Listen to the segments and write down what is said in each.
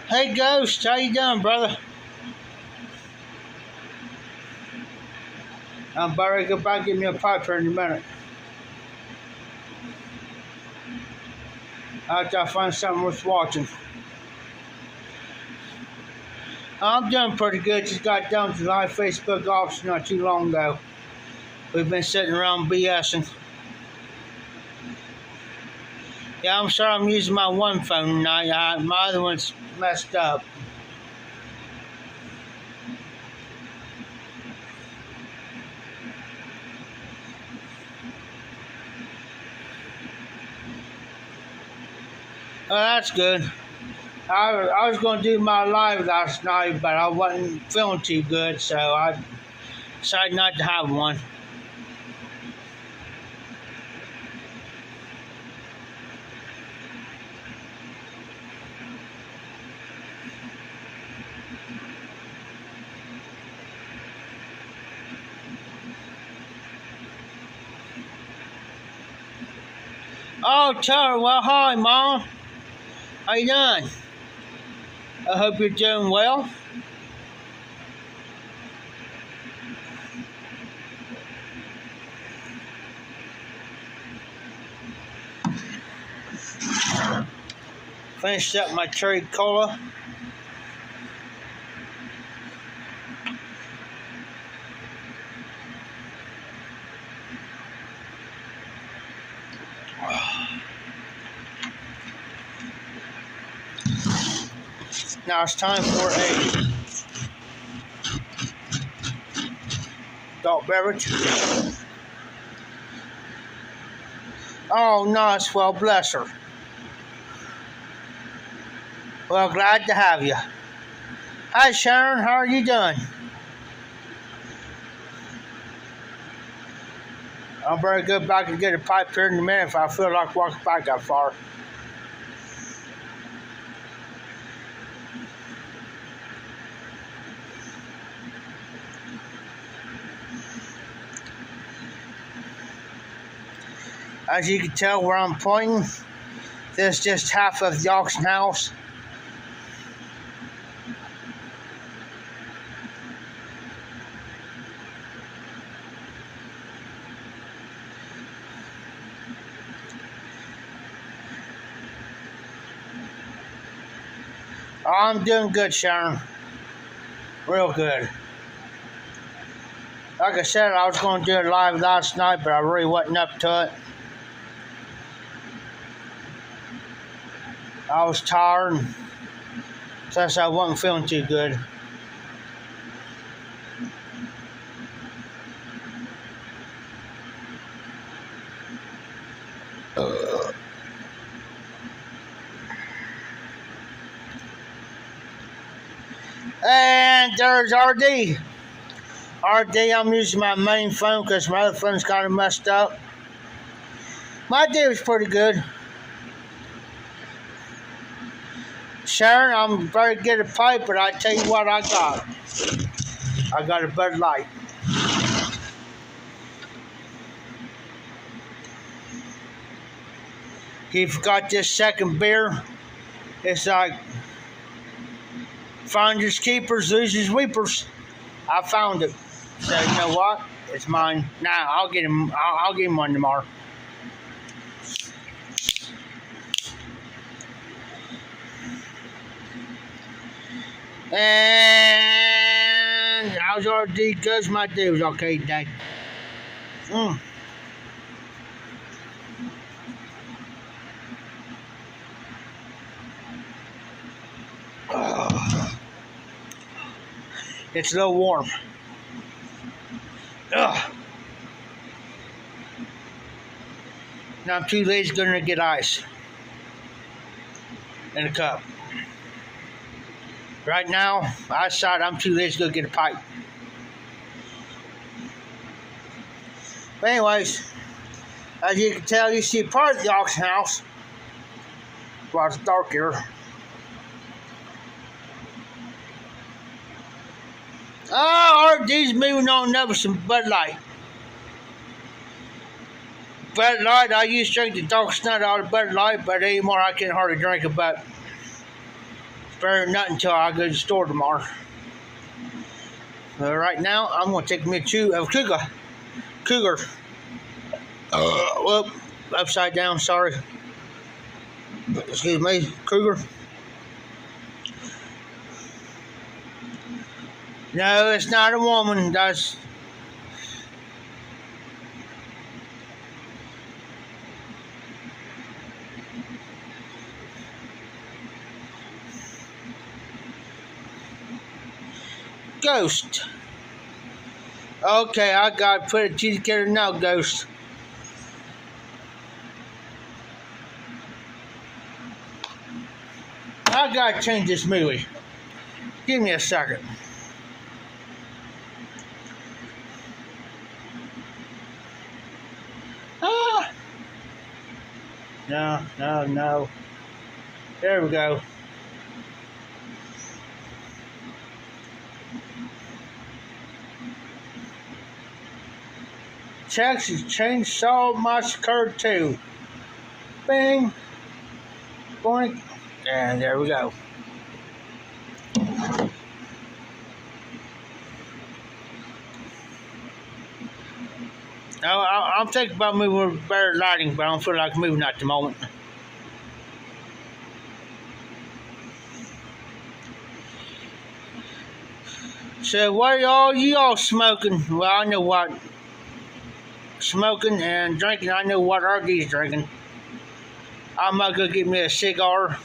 Hey Ghost, how you doing, brother? I'm about ready to go back and get me a pipe here in a minute. After I find something worth watching. I'm doing pretty good. Just got done with the live Facebook office not too long ago. We've been sitting around BSing. Yeah, I'm sorry I'm using my one phone tonight. My other one's messed up. Oh, that's good. I was going to do my live last night, but I wasn't feeling too good, so I decided not to have one. Oh, Tara, well, hi, Mom. How you doing? I hope you're doing well. Finished up my cherry cola. Now it's time for a adult beverage. Oh, nice. Well, bless her. Well, glad to have you. Hi, Sharon. How are you doing? I'm very good back and get a pipe here in a minute if I feel like walking back that far. As you can tell where I'm pointing, this is just half of the auction house. I'm doing good, Sharon. Real good. Like I said, I was going to do it live last night, but I really wasn't up to it. I was tired, and plus I wasn't feeling too good. And there's RD. RD, I'm using my main phone because my other phone's kind of messed up. My day was pretty good. Sharon, I'm very good at pipe, but I tell you what I got. I got a Bud Light. He got this second beer. It's like finders keepers, losers weepers. I found it. So you know what? It's mine. Nah, I'll get him. I'll give him one tomorrow. And how's RD? Cause my day was okay today. It's a little warm. Ugh. Now I'm too lazy to get ice in a cup. Right now, I decided I'm too lazy to go get a pipe. But anyways, as you can tell, you see part of the auction house. Well, it's dark here. Oh, RD's moving on up with some Bud Light. Bud Light, I used to drink the dark snot out of Bud Light, but anymore I can hardly drink it, but it's better than nothing until I go to the store tomorrow. Right now, I'm going to take me a chew of Cougar. Whoop, upside down, sorry. Excuse me, Cougar. No, it's not a woman. That's Ghost. Okay, I got to put it together now, Ghost. I got to change this movie. Give me a second. No. There we go. Texas Chainsaw Massacre 2. Bing. Boink. And there we go. I'm thinking about moving with better lighting, but I don't feel like moving at the moment. So what are y'all smoking? Well, I know what smoking and drinking. I know what RD's drinking. I'm gonna go get me a cigar.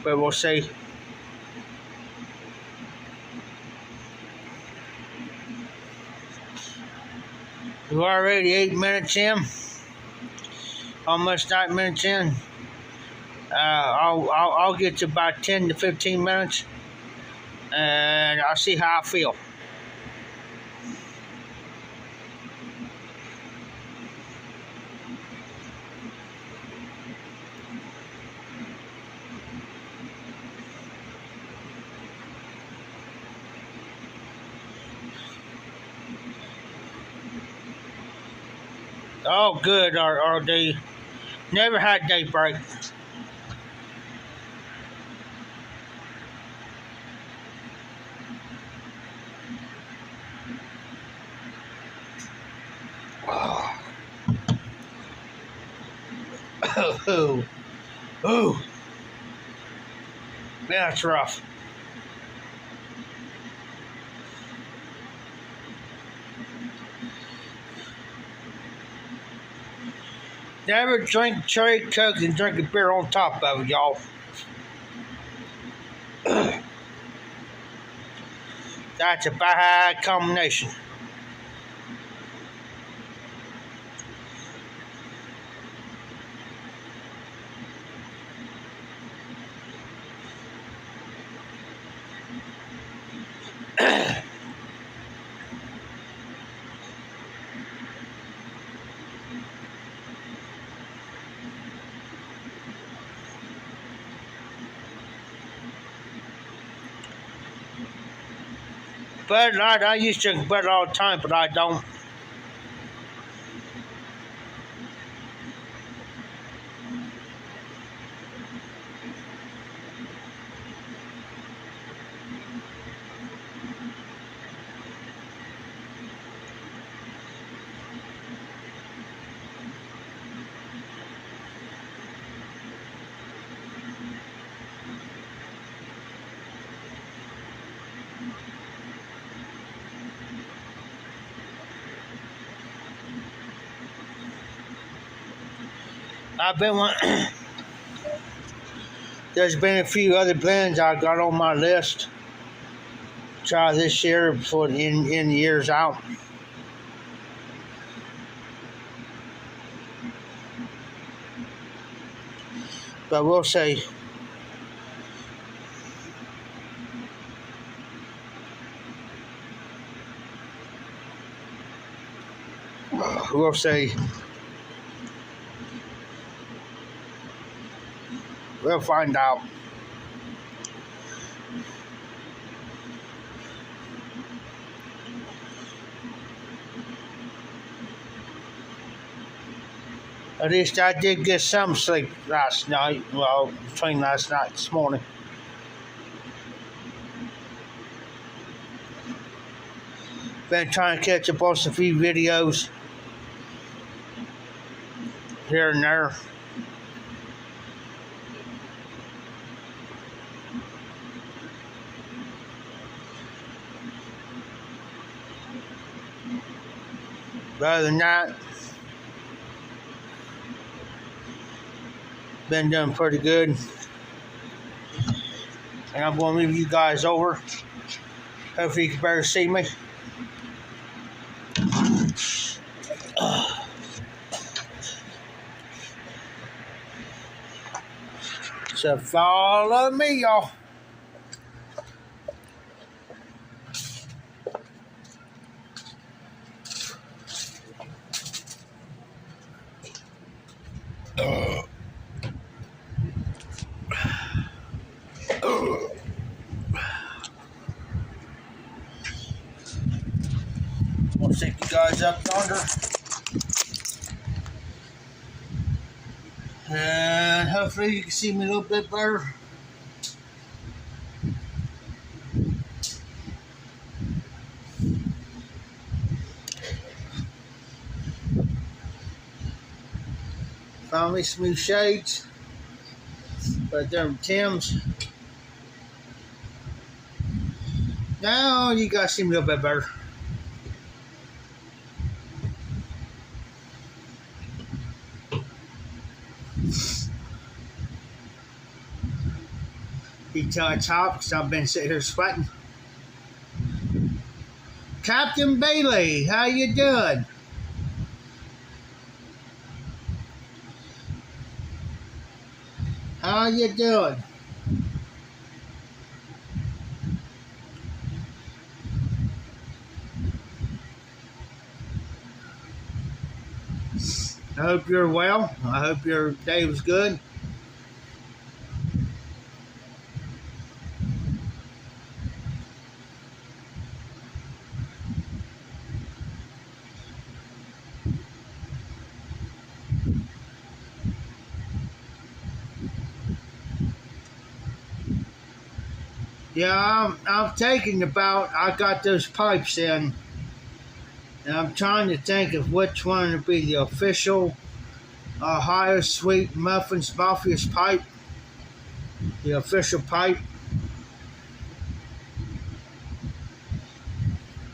But we'll see. We're already 8 minutes in. Almost 9 minutes in. I'll get to about 10 to 15 minutes, and I'll see how I feel. Oh, good, RD. Never had day break. Oh. Man, that's rough. Never drink cherry Coke and drink a beer on top of it, y'all. That's a bad combination. Bud Light, I used to drink Bud all the time, but I don't. I've been one. There's been a few other blends I got on my list. Try this year before in the year's out. But we'll see. We'll see. We'll find out. At least I did get some sleep last night. Well, between last night and this morning. Been trying to catch up on some few videos here and there. But other than that, been doing pretty good. And I'm going to move you guys over. Hopefully you can better see me. So follow me, y'all. I'll take you guys up yonder. And hopefully you can see me a little bit better. Found me some new shades. But they're Tim's. Now you guys see me a little bit better. You can tell it's hot because I've been sitting here sweating. Captain Bailey, how you doing? How you doing? I hope you're well. I hope your day was good. Yeah, I'm thinking about, I got those pipes in, and I'm trying to think of which one would be the official Ohio Sweet Muffins Mafia's pipe, the official pipe.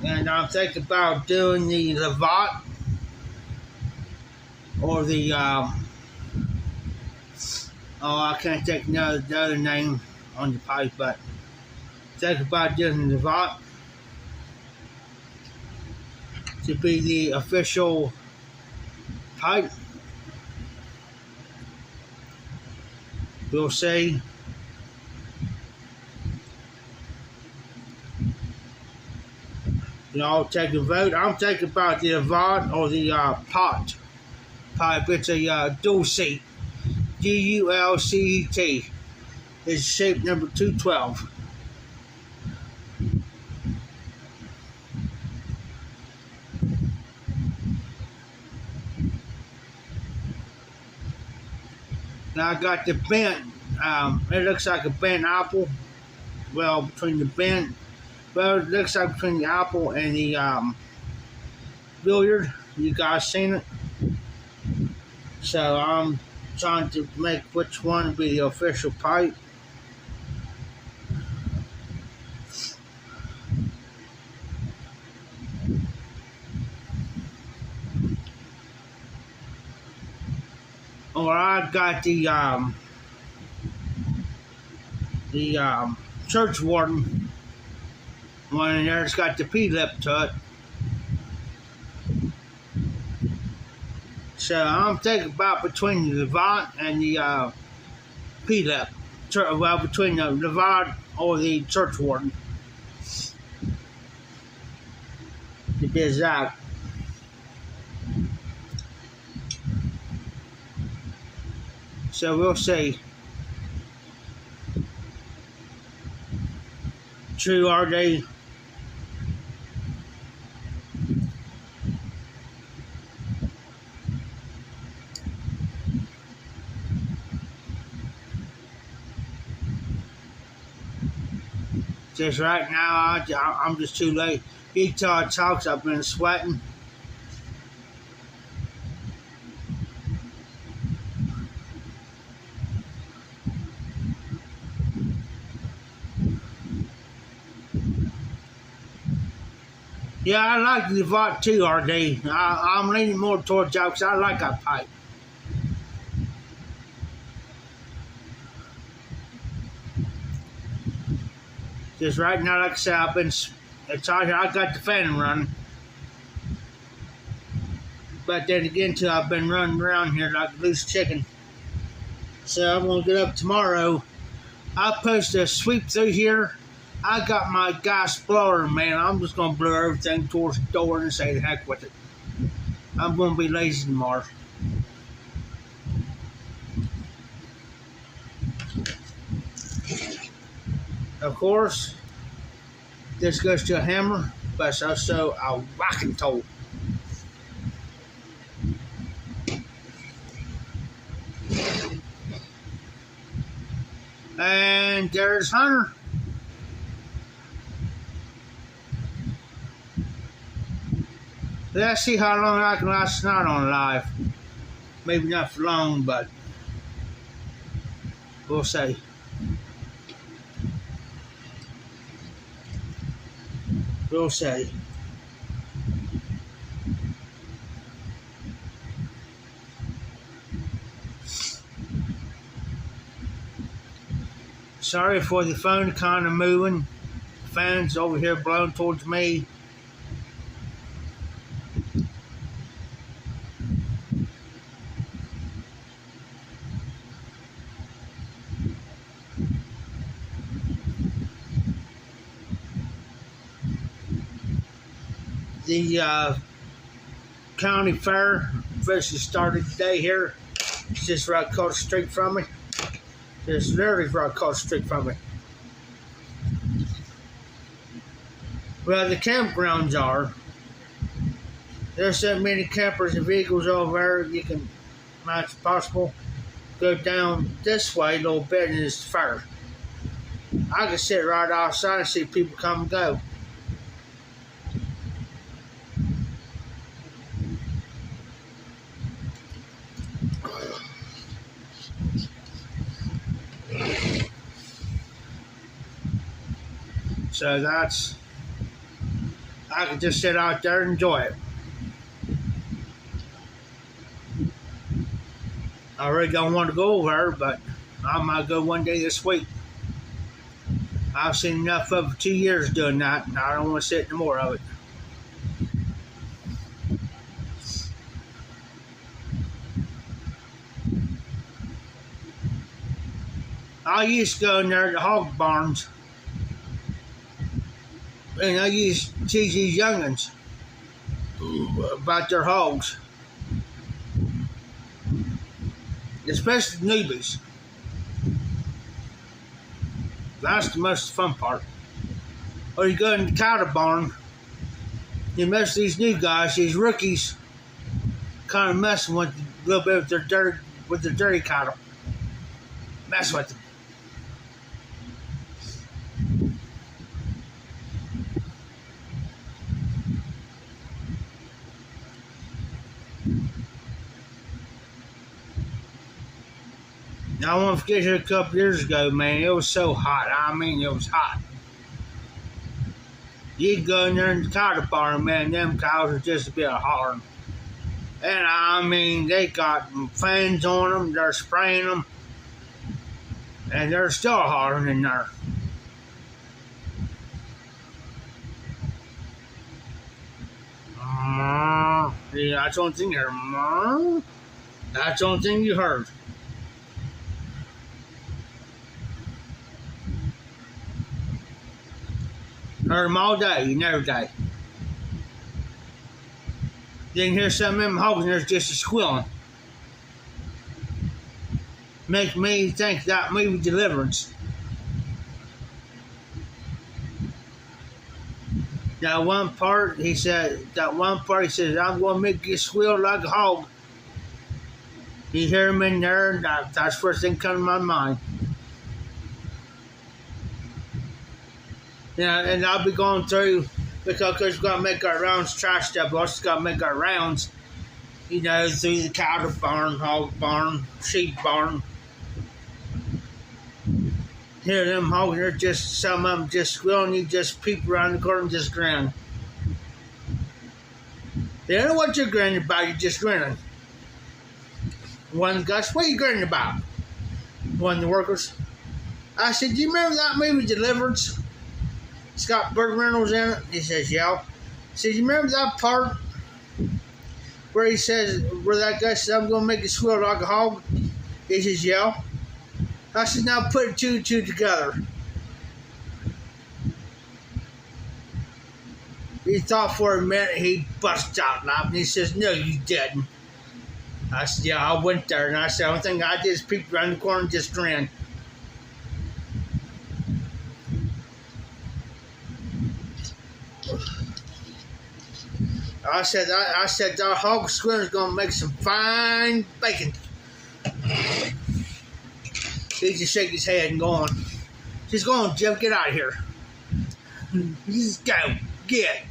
And I'm thinking about doing the Levant, or the, oh, I can't think the other name on the pipe, but think about doing the Levant to be the official pipe. We'll see. You know, take a vote. I'm thinking about the Avant or the pot pipe. It's a dual seat, DULCET. It's shape number 212. Now I got the bent. It looks like a bent apple. Well, between the bent, well, it looks like between the apple and the billiard. You guys seen it? So I'm trying to make which one will be the official pipe. Or I got the church warden one in there. It's got the P-lip to it. So I'm thinking about between the Levant and the P-lip. Well, between the Levant or the church warden. To be exact. So we'll see. True, are they? Just right now, I'm just too late. Each time I talk, I've been sweating. Yeah, I like the Levant too, RD. I'm leaning more towards that because I like that pipe. Just right now, like I said, it's out here. I got the fan running. But then again, too, I've been running around here like a loose chicken. So I'm going to get up tomorrow. I'll post a sweep through here. I got my gas blower, man. I'm just going to blow everything towards the door and say the heck with it. I'm going to be lazy tomorrow. Of course, this goes to a hammer, but it's also a rocking tool. And there's Hunter. Let's see how long I can last tonight on live. Maybe not for long, but we'll see. We'll see. Sorry for the phone kind of moving. The fan's over here blowing towards me. The county fair officially started today here. It's just right across the street from me. It's literally right across the street from me. Well, the campgrounds are. There's so many campers and vehicles over there, you can, much as possible, go down this way a little bit and it's the fair. I can sit right outside and see people come and go. So that's, I can just sit out there and enjoy it. I really don't want to go over there, but I might go one day this week. I've seen enough of it for 2 years doing that, and I don't want to see any more of it. I used to go in there to hog barns, and I used to teach these young'uns about their hogs, especially newbies. That's the most fun part. Or you go in the cattle barn, you mess with these new guys, these rookies, kind of messing with a little bit with their dirty cattle. Mess with them. I won't forget it a couple years ago, man. It was so hot. I mean, it was hot. You'd go in there in the cattle barn, man. Them cows were just a bit of hollering. And I mean, they got fans on them, they're spraying them, and they're still hollering in there. Yeah, that's the only thing you heard. That's the only thing you heard. Heard them all day, every day. Then hear some of them hogs, there's just a squealing. Makes me think that movie Deliverance. That one part, he says, I'm going to make you squeal like a hog. You hear him in there, that's the first thing comes to my mind. Yeah, and I'll be going through, because we've got to make our rounds, trash stuff, we also got to make our rounds, through the cattle barn, hog barn, sheep barn. Hear them hogs, they're just, some of them just squealing, you just peep around the corner and just grin. They don't know what you're grinning about, you're just grinning. One goes, what are you grinning about? One of the workers. I said, do you remember that movie Deliverance? It's got Burt Reynolds in it. He says, yeah. He says, you remember that part where he says, where that guy says, I'm going to make you squeal like a hog? He says, yeah. I said, now put two and two together. He thought for a minute, he busted out laughing. He says, no, you didn't. I said, yeah, I went there. And I said, the only thing I did is peek around the corner and just grinned. I said, that hog squealer's going to make some fine bacon. He just shake his head and going, just go on, Jeff, get out of here. Just go, get.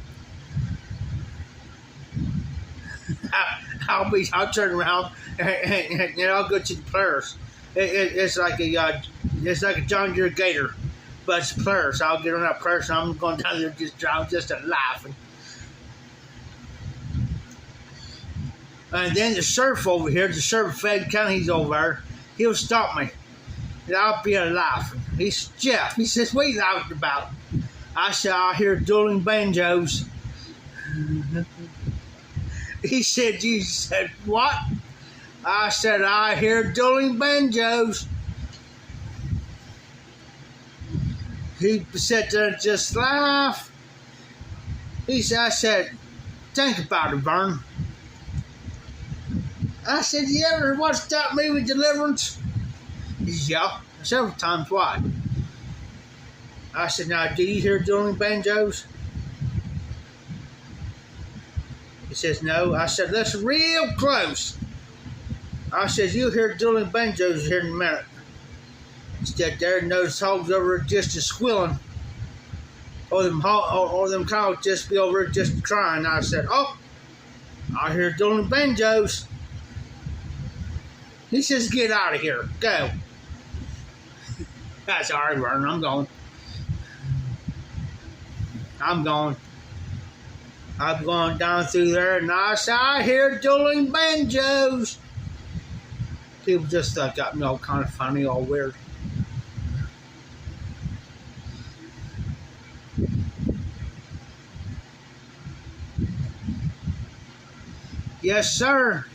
I'll turn around and I'll go to the Polaris. It's like a John Deere Gator, but it's a Polaris. I'll get on that Polaris and I'm going down there just laughing. And then the sheriff over here, the sheriff of Fayette County, he's over there. He'll stop me. And I'll be laughing. He says, Jeff, he says, what are you laughing about? I said, I hear dueling banjos. He said, you said, what? I said, I hear dueling banjos. He sat there and just laughed. I said, think about it, Vern. I said, you ever watched that movie Deliverance? He said, yeah, several times. Why? I said, now, do you hear dueling banjos? He says, no. I said, listen real close. I said, you'll hear dueling banjos here in a minute. He stood there and those hogs over just a squealing. Or them cows just be over just crying. I said, oh, I hear dueling banjos. He says, get out of here. Go. That's all right, Vernon. I'm going. I'm going down through there, and I said, I hear dueling banjos. People just thought got me all kind of funny, all weird. Yes, sir.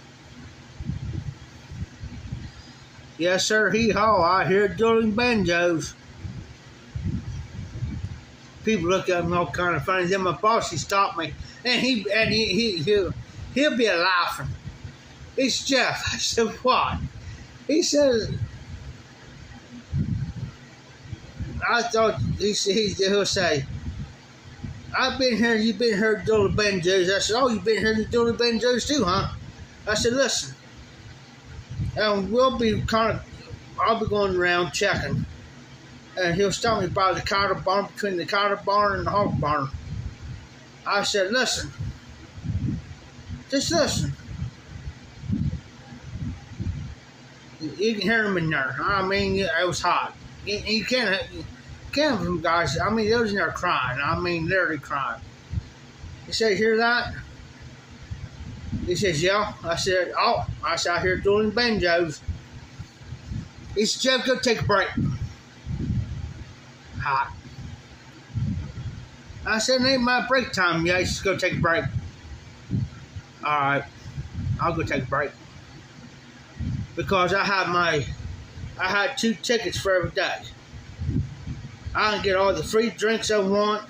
Yes, sir, hee-haw, I hear dueling banjos. People look at me all kind of funny. Then my boss, he stopped me, and he'll be laughing. It's Jeff. I said, what? He says, I thought, he'll say, I've been here, you've been here dueling banjos. I said, oh, you've been here dueling banjos too, huh? I said, listen. And I'll be going around checking. And he'll stop me by the cattle barn, between the cattle barn and the hog barn. I said, listen. Just listen. You can hear them in there. I mean, it was hot. You can't have them guys. I mean, they was in there crying. I mean, literally crying. He said, hear that? He says, yeah. I said, oh, I was out here doing banjos. He said, Jeff, go take a break. Hot. I said, it ain't my break time yet. He says, go take a break. All right, I'll go take a break. Because I had 2 tickets for every day. I can get all the free drinks I want,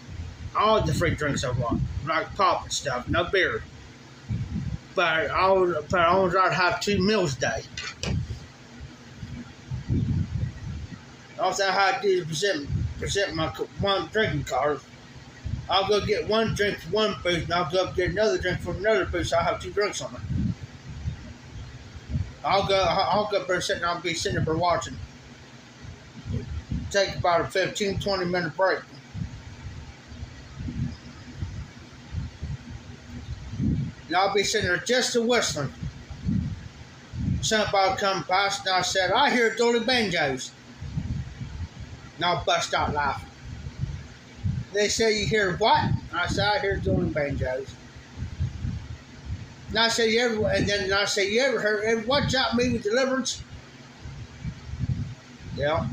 like pop and stuff, no beer. But I always I'd have 2 meals a day. Also, I had to present my 1 drinking card. I'll go get 1 drink from 1 booth, and I'll go get another drink from another booth, so I'll have 2 drinks on it. I'll go up there I'll be sitting there watching. Take about a 15-20 minute break. And I'll be sitting there just a whistling. Somebody come past and I said, I hear Dolly Banjos. And I'll bust out laughing. They say, you hear what? I said, I hear Dolly Banjos. And I said, you ever heard Watch Out Movie Deliverance? Yeah.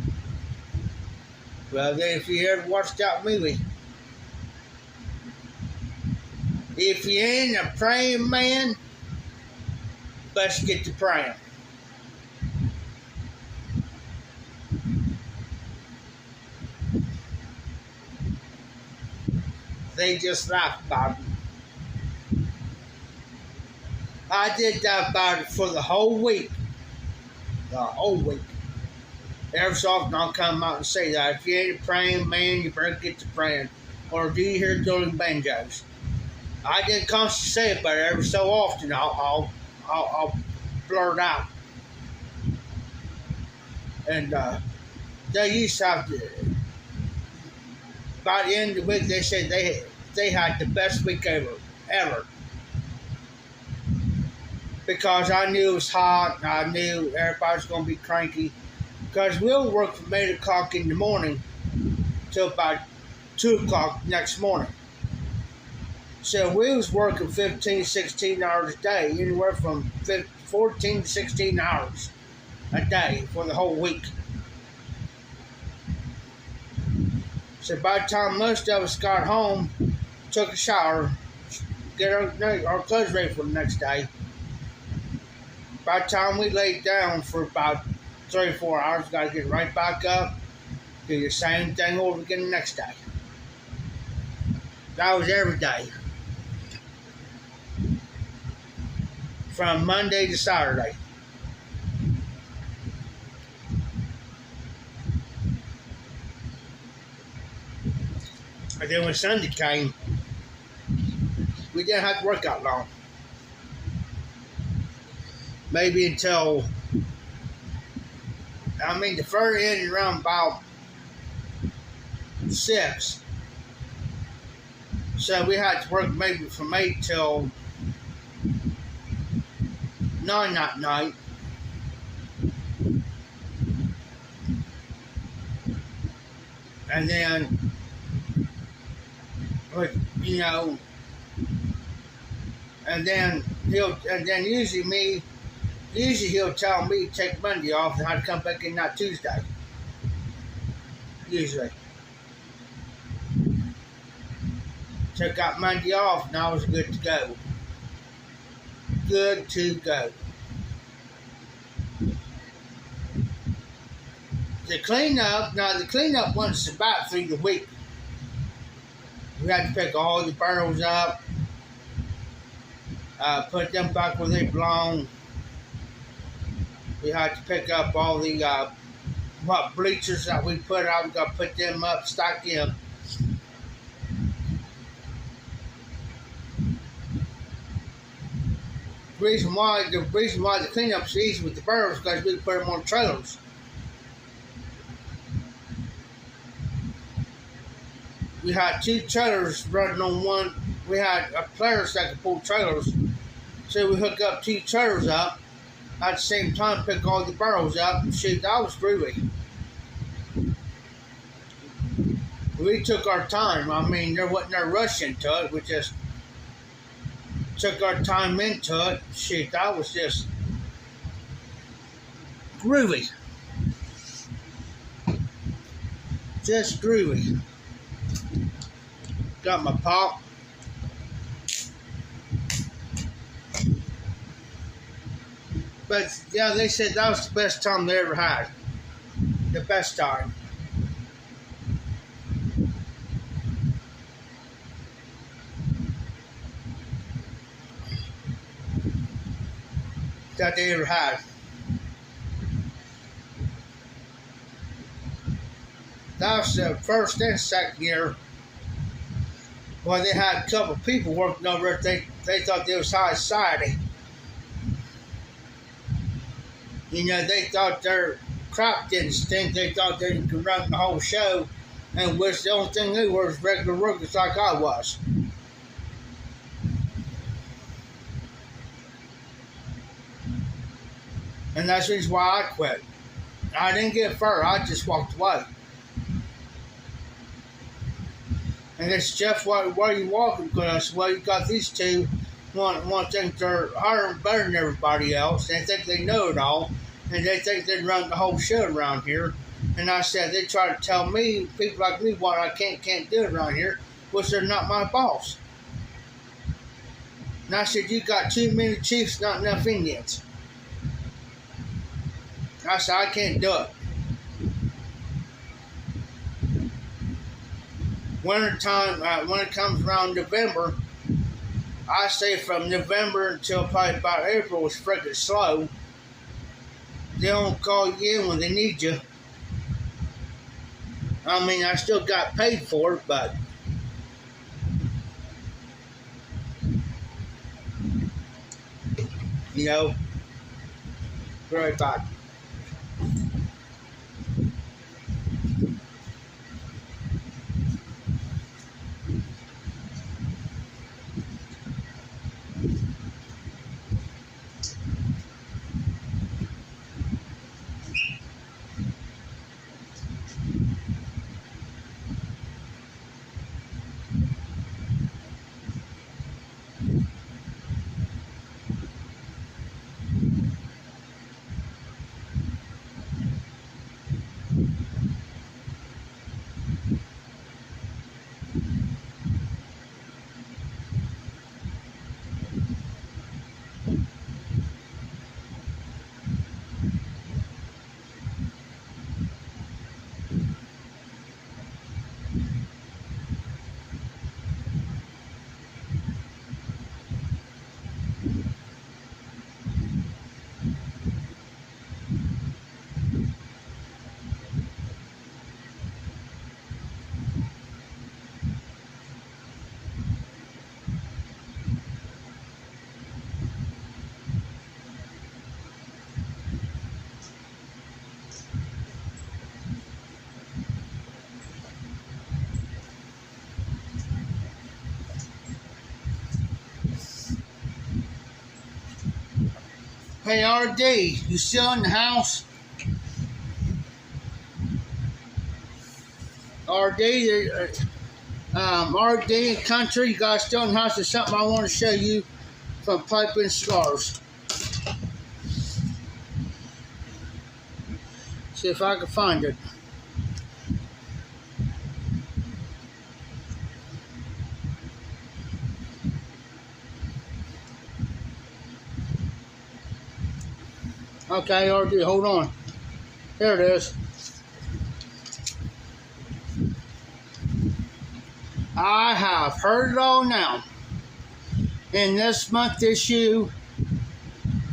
Well, then if you ever watched that movie, if you ain't a praying man, best get to praying. They just laugh about it. I did that about it for the whole week. The whole week. Every so often I'll come out and say that. If you ain't a praying man, you better get to praying. Or do you hear Dolly Banjos? I didn't constantly say it, but every so often I'll blurt out. And they used to have to, by the end of the week, they said they had the best week ever. Because I knew it was hot, and I knew everybody was going to be cranky. Because we'll work from 8 o'clock in the morning till about 2 o'clock next morning. So we was working 15, 16 hours a day, anywhere from 14 to 16 hours a day for the whole week. So by the time most of us got home, took a shower, get our clothes ready for the next day, by the time we laid down for about 3 or 4 hours, got to get right back up, do the same thing over again the next day. That was every day. From Monday to Saturday. And then when Sunday came, we didn't have to work out long. Maybe until, the first end around about 6. So we had to work maybe from 8 till 9 that night. And then, usually he'll tell me to take Monday off and I'd come back in that Tuesday. Usually. Took out Monday off and I was good to go. Good to go. The cleanup once about through the week. We had to pick all the barrels up, put them back where they belong. We had to pick up all the bleachers that we put out. We got to put them up, stack them. The reason why the cleanup's easy with the barrels is because we put them on trailers. We had 2 trailers running on one. We had players that could pull trailers. So we hook up 2 trailers up. At the same time, pick all the barrels up and shoot. That was groovy. We took our time. There wasn't no rush into it. We just took our time into it. Shit, that was just groovy. Just groovy. Got my pop. But yeah, they said that was the best time they ever had. The best time. That they ever had. That was the first and second year when they had a couple of people working over it. They thought they was high society. You know, they thought their crap didn't stink. They thought they could run the whole show, and which the only thing they were was regular workers like I was. And that's the reason why I quit. I didn't get fired. I just walked away. And they said, Jeff, why are you walking? Because I said, well, you got these two. One think they're higher and better than everybody else. They think they know it all. And they think they run the whole show around here. And I said, they try to tell me, people like me, what I can't do around here, which they're not my boss. And I said, you got too many chiefs, not enough Indians. I said, I can't do it. Wintertime, when it comes around November, I say from November until probably about April is freaking slow. They don't call you in when they need you. I mean, I still got paid for it, but you know, very bad. Hey, RD, you still in the house? RD Country, you guys still in the house? There's something I want to show you from Pipe and Cigars. See if I can find it. Okay, RD, hold on. Here it is. I have heard it all now. In this month issue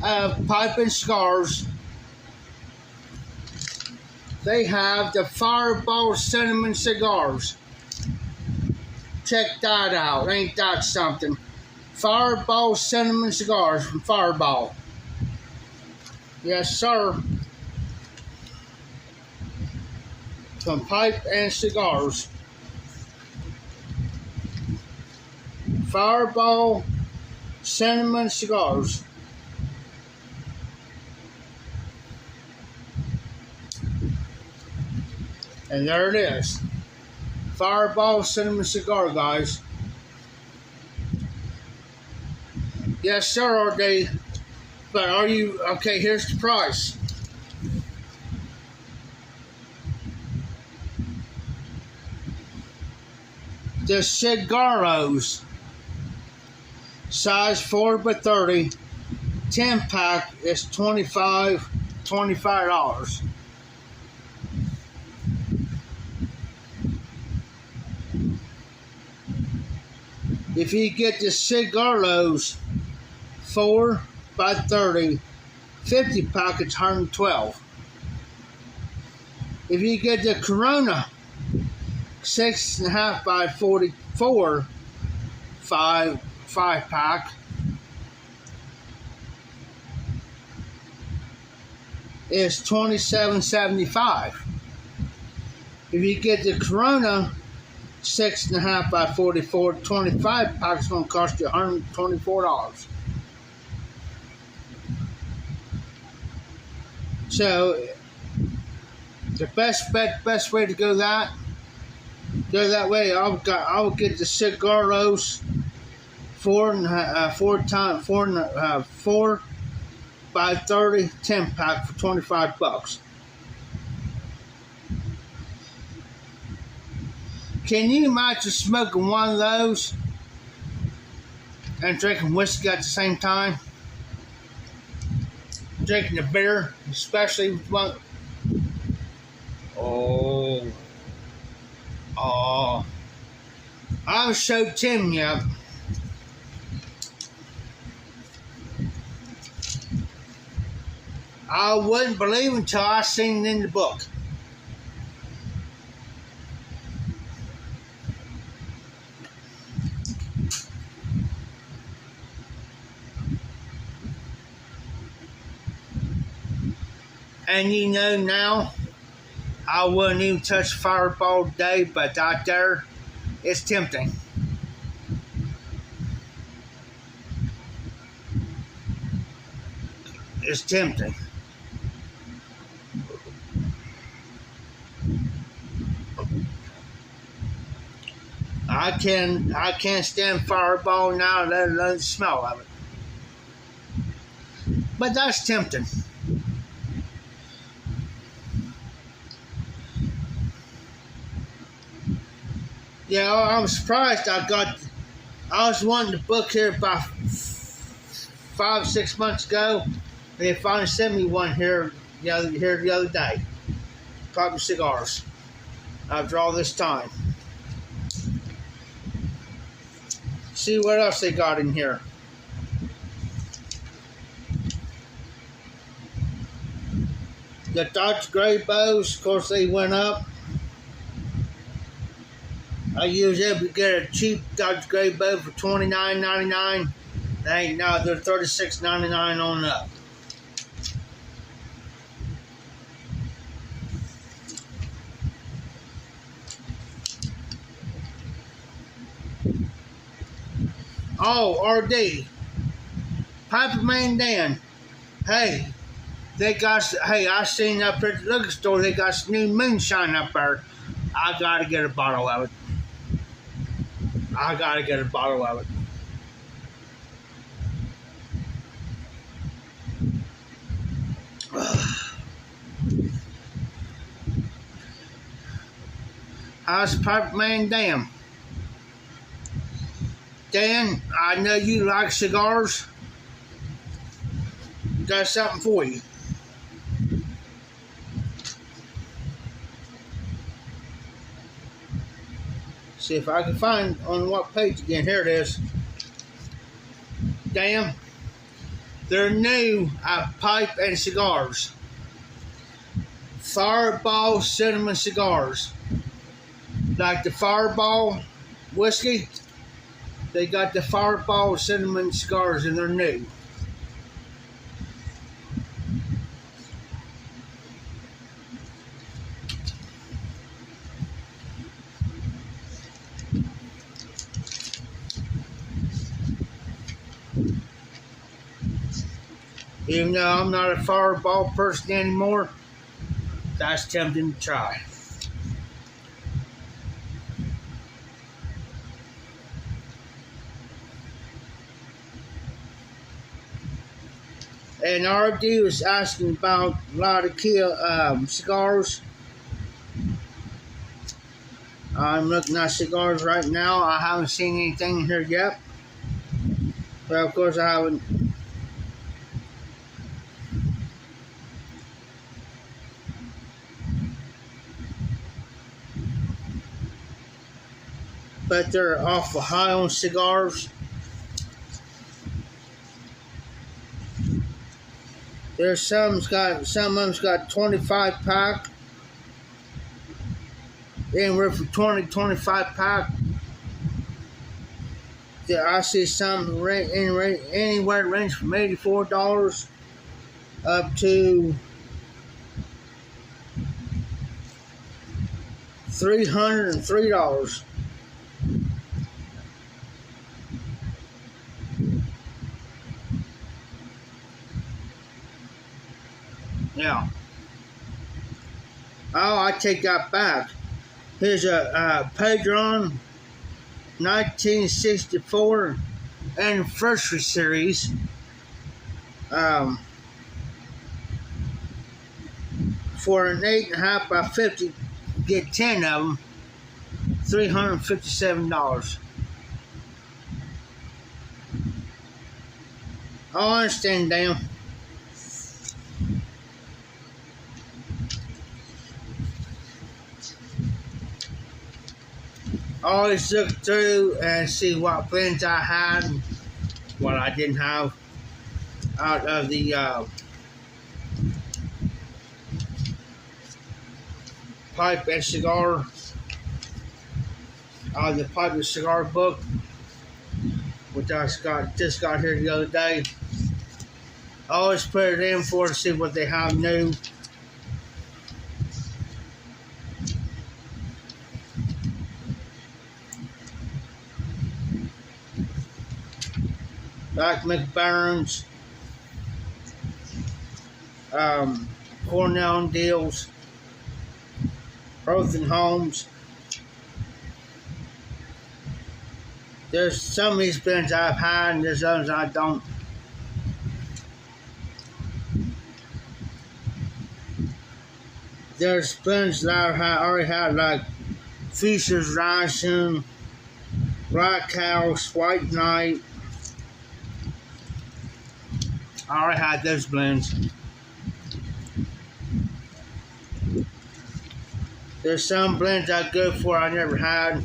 of Pipe and Cigars, they have the Fireball Cinnamon Cigars. Check that out. Ain't that something? Fireball Cinnamon Cigars from Fireball. Yes, sir. From Pipe and Cigars. Fireball Cinnamon Cigars. And there it is. Fireball Cinnamon Cigar, guys. Yes, sir, are they? But are you okay? Here's the price. The cigaros, size 4x30, 10-pack is $25. If you get the cigaros 4x30, 50-pack, it's $112. If you get the Corona 6.5 by 44 5-pack, is $27.75. If you get the Corona 6.5 by 44 25-pack, it's going to cost you $124. So the best way to go that way. I would get the cigaros 4x30 10-pack for $25. Can you imagine smoking one of those and drinking whiskey at the same time? Drinking a beer, especially with one. Oh, I showed Tim yet. I wouldn't believe until I seen it in the book. And you know now, I wouldn't even touch Fireball today, but out there, it's tempting. It's tempting. I can't stand Fireball now, let alone the smell of it. But that's tempting. Yeah, I was surprised. I was wanting the book here about 5-6 months ago, and they finally sent me one here the other day. Probably cigars. After all this time. See what else they got in here. The Dodge Gray Bows, of course, they went up. I usually able to get a cheap Dodge Gray Bow for $29.99. Now they're $36.99 on up. Oh, RD. Piperman Dan. Hey, I seen up at the liquor store, they got some new moonshine up there. I gotta get a bottle of it. How's Piperman Dan? Dan, I know you like cigars. Got something for you. See if I can find on what page again. Here it is. Dan, they're new pipe and cigars. Fireball cinnamon cigars. Like the Fireball whiskey, they got the Fireball cinnamon cigars and they're new. Even though I'm not a Fireball person anymore, that's tempting to try. And RD was asking about a lot of cigars. I'm looking at cigars right now. I haven't seen anything here yet. But of course I haven't. But they're awful high on cigars. There's some of them's got 25 pack. Anywhere from 20 25 pack. Yeah, I see some anywhere range from $84 up to $303. Yeah. Oh, I take that back. Here's a Padron 1964 Anniversary Series. For an 8.5 by 50, get 10 of them, $357. I understand, damn. Always look through and see what blends I had and what I didn't have out of the pipe and cigar, the pipe and cigar book, which I just got here the other day. I always put it in for to see what they have new. Like McBurn's, Cornell and Deals, Earth and Homes. There's some of these blends I've had and there's others I don't. There's blends that I already had, like Fisher's Rising, Black House, White Knight. I already had those blends. There's some blends I go for I never had.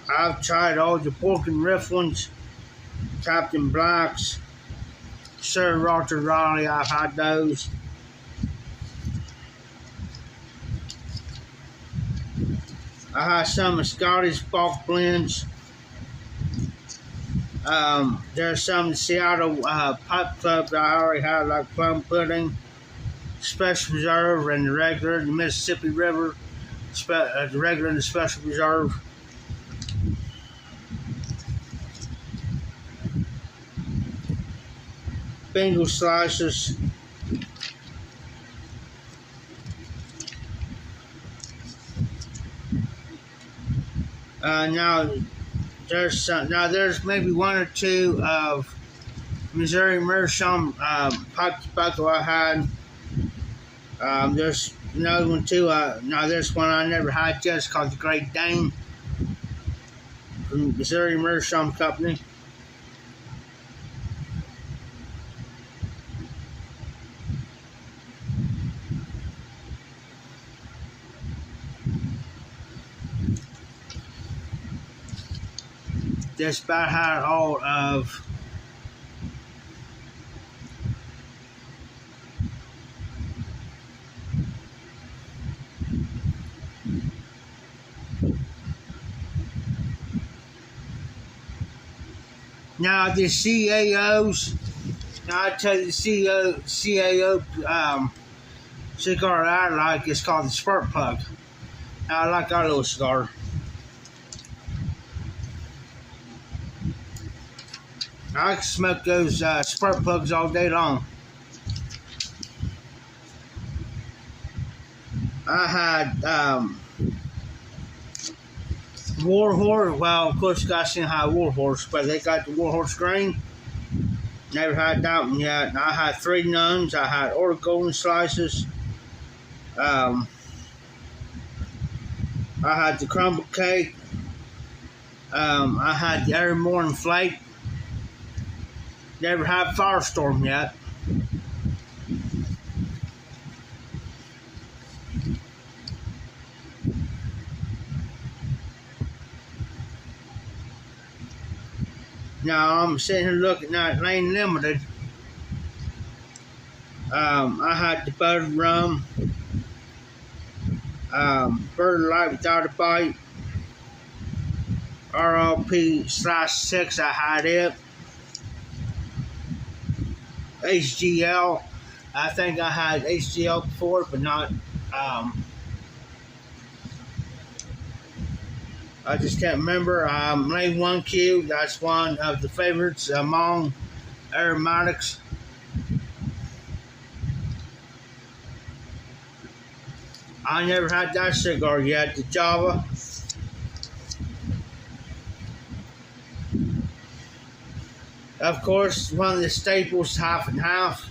I've tried all the Pork and Riff ones, Captain Blacks, Sir Roger Raleigh, I've had those. I had some of Scottish Bulk blends. There's some Seattle Pipe Club that I already had, like Plum Pudding, Special Reserve, and the regular, the Mississippi River, the regular and the Special Reserve. Bengal slices. Now there's maybe one or two of Missouri Meerschaum pipe tobacco I had. There's another one too. Now there's one I never had just called the Great Dane from Missouri Meerschaum Company. Just about had all of now the CAOs. Now I tell you the CAO cigar I like is called the Spark Plug. Now I like our little cigar. I can smoke those spark plugs all day long. I had Warhorse. Well, of course, you guys seen how Warhorse, but they got the Warhorse grain. Never had that one yet. I had three nuns. I had Order Golden Slices. I had the crumble cake. I had the every morning flake. Never had Firestorm yet. Now I'm sitting here looking at Lane Limited. I had the buttered rum, Bird Light Without a Bite, RLP/6. I had it. HGL. I think I had HGL before, but not. I just can't remember. Lane 1Q. That's one of the favorites among aromatics. I never had that cigar yet, the Java. Of course, one of the staples, half and half.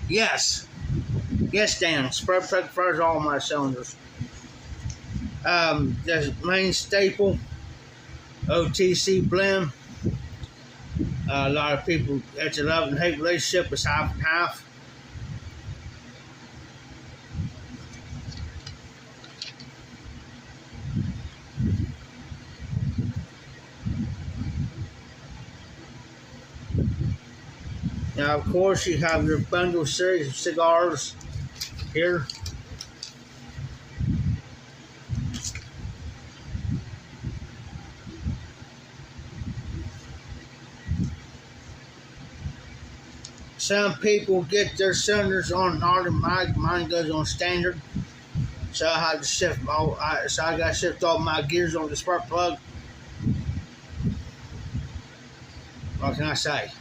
Yes, Dan. Spread fires all my cylinders. The main staple, OTC blend. A lot of people, it's a love and hate relationship. It's half and half. Now, of course, you have your bundle series of cigars here. Some people get their cylinders on automatic. Mine goes on standard. So I had to shift so I got to shift all my gears on the spark plug. What can I say?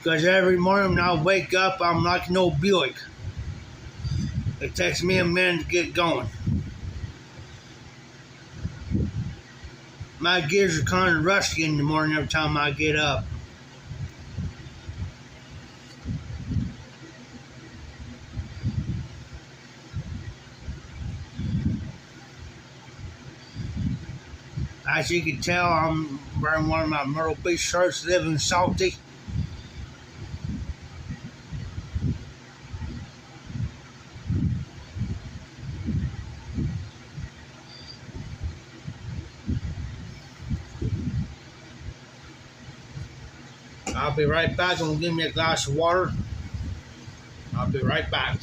Because every morning when I wake up, I'm like an old Buick. It takes me a minute to get going. My gears are kind of rusty in the morning every time I get up. As you can tell, I'm wearing one of my Myrtle Beach shirts, Living Salty. I'll be right back. I'm going to give me a glass of water. I'll be right back.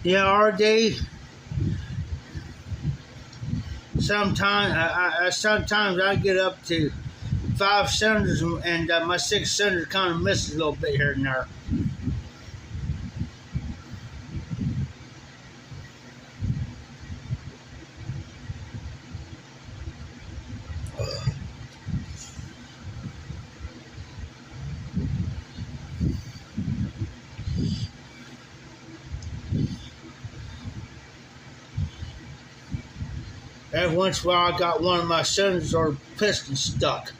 Yeah, RD. Sometimes I get up to 5 cylinders, and my 6 cylinder kind of misses a little bit here and there. Every once in a while, I got one of my cylinders or pistons stuck.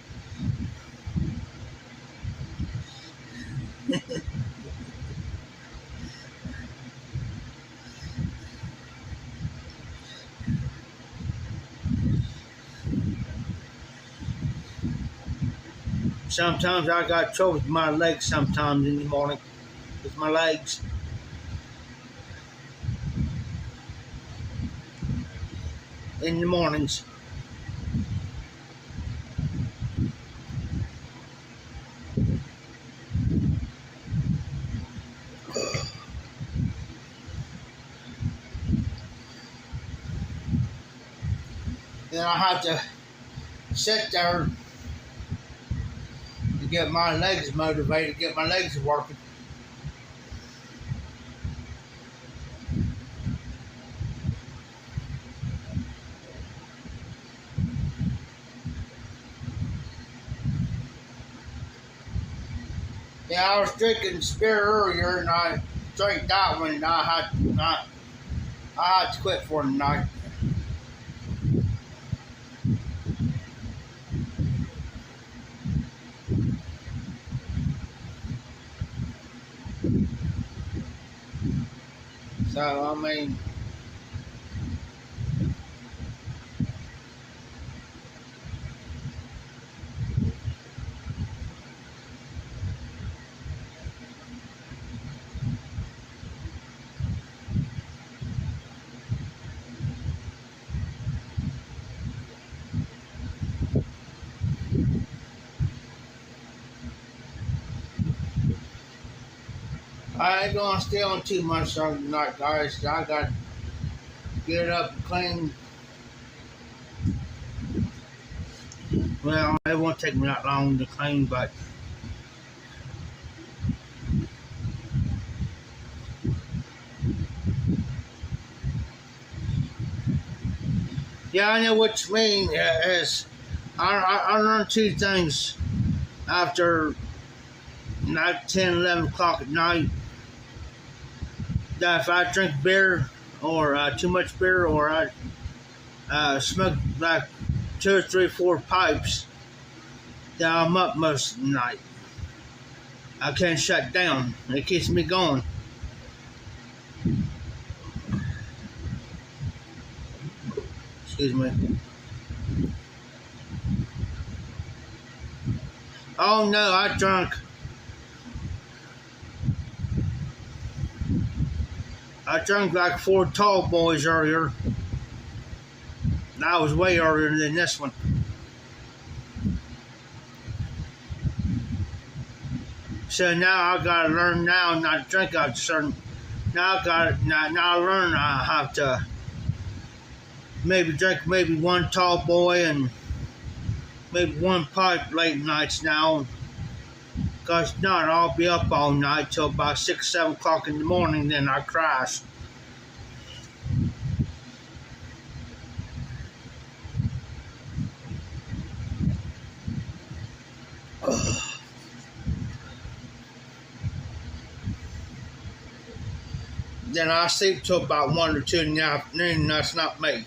Sometimes I got trouble with my legs sometimes in the morning, with my legs. In the mornings. Then I have to sit there to get my legs motivated, get my legs working. Yeah, I was drinking Spirit earlier, and I drank that one, and I had to quit for the night. So, I mean, I ain't gonna stay on too much tonight, guys. I got to get up and clean. Well, it won't take me that long to clean, but yeah, I know what you mean. Is I learned two things after 10, 11 o'clock at night. That if I drink beer or too much beer, or I smoke like 2 or 3, 4 pipes, then I'm up most of the night. I can't shut down. It keeps me going. Excuse me. Oh no, I drank like 4 tall boys earlier. And I was way earlier than this one. So now I gotta learn now not to drink after certain. Now I learn I have to maybe drink maybe 1 tall boy and maybe 1 pipe late nights now. Because not, I'll be up all night till about 6, 7 o'clock in the morning, then I crash. Then I sleep till about 1 or 2 in the afternoon, and that's not me.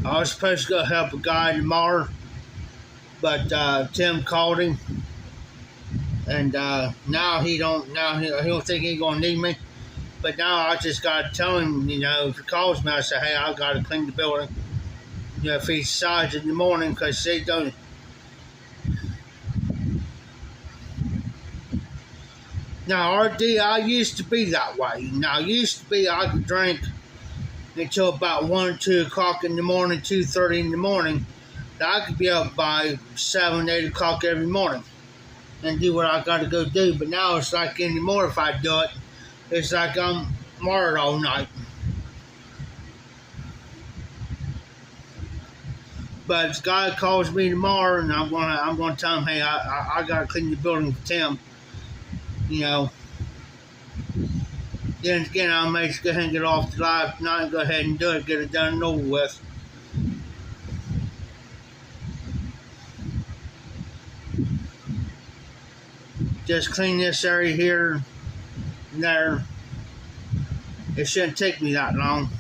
I was supposed to go help a guy tomorrow, but Tim called him, and now he don't think he's gonna need me. But now I just gotta tell him, if he calls me, I say, hey, I gotta clean the building. If he decides in the morning, because they don't. Now, RD, I used to be that way. Now, I used to be I could drink until about 1 or 2 o'clock in the morning, 2:30 in the morning. I could be up by 7, 8 o'clock every morning and do what I got to go do. But now it's like anymore, if I do it, it's like I'm wired all night. But if God calls me tomorrow, and I'm gonna tell him, hey, I gotta clean the building for Tim. You know. Then again, I may just go ahead and get off the live tonight and go ahead and do it, get it done and over with. Just clean this area here and there. It shouldn't take me that long.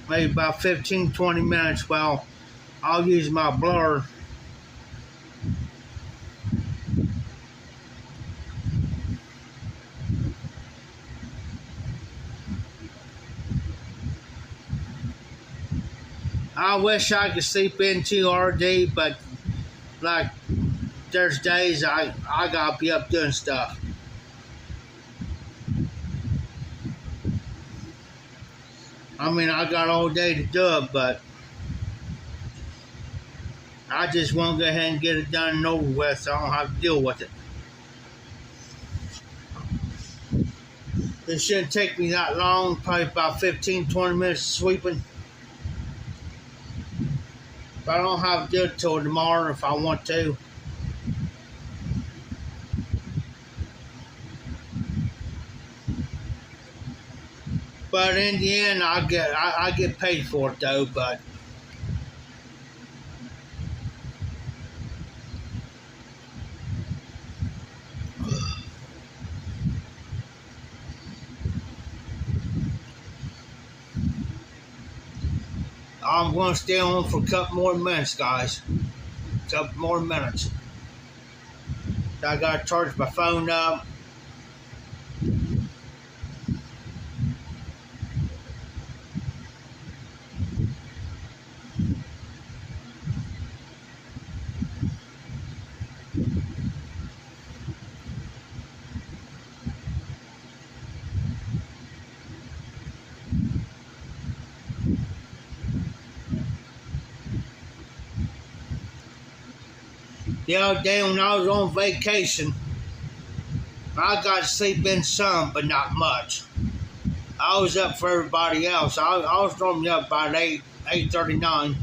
Maybe about 15, 20 minutes. Well, I'll use my blower. I wish I could sleep in 2 RD, but like there's days I gotta be up doing stuff. I mean, I got all day to do it, but I just want to go ahead and get it done and over with so I don't have to deal with it. It shouldn't take me that long, probably about 15, 20 minutes sweeping. But I don't have to do it till tomorrow if I want to. But in the end, I get paid for it though. But I'm going to stay on for a couple more minutes, guys. A couple more minutes. I got to charge my phone up. The other day when I was on vacation, I got to sleep in some, but not much. I was up for everybody else. I was normally up by 8:39,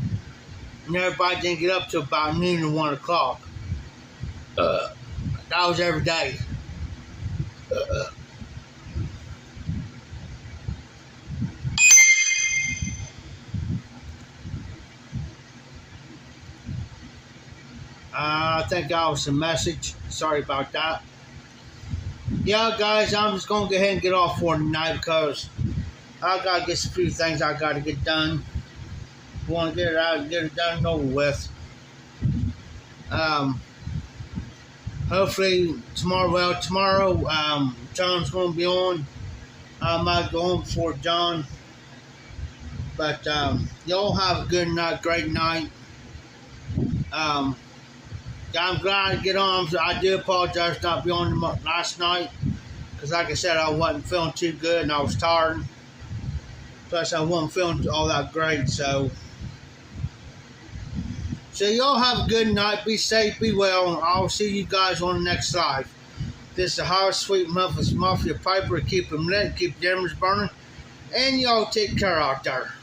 and everybody didn't get up till about noon or 1 o'clock. That was every day. I think that was a message. Sorry about that. Yeah, guys, I'm just going to go ahead and get off for tonight because I got to get a few things I got to get done. I want to get it out and get it done and over with. Hopefully tomorrow, John's going to be on. I might go on before John. But y'all have a good night, great night. I'm glad to get on. I do apologize for not being on last night because, like I said, I wasn't feeling too good and I was tired. Plus, I wasn't feeling all that great. So y'all have a good night. Be safe, be well. I'll see you guys on the next live. This is the Howard Sweet Memphis Mafia Piper. Keep them lit, keep the embers burning, and y'all take care out there.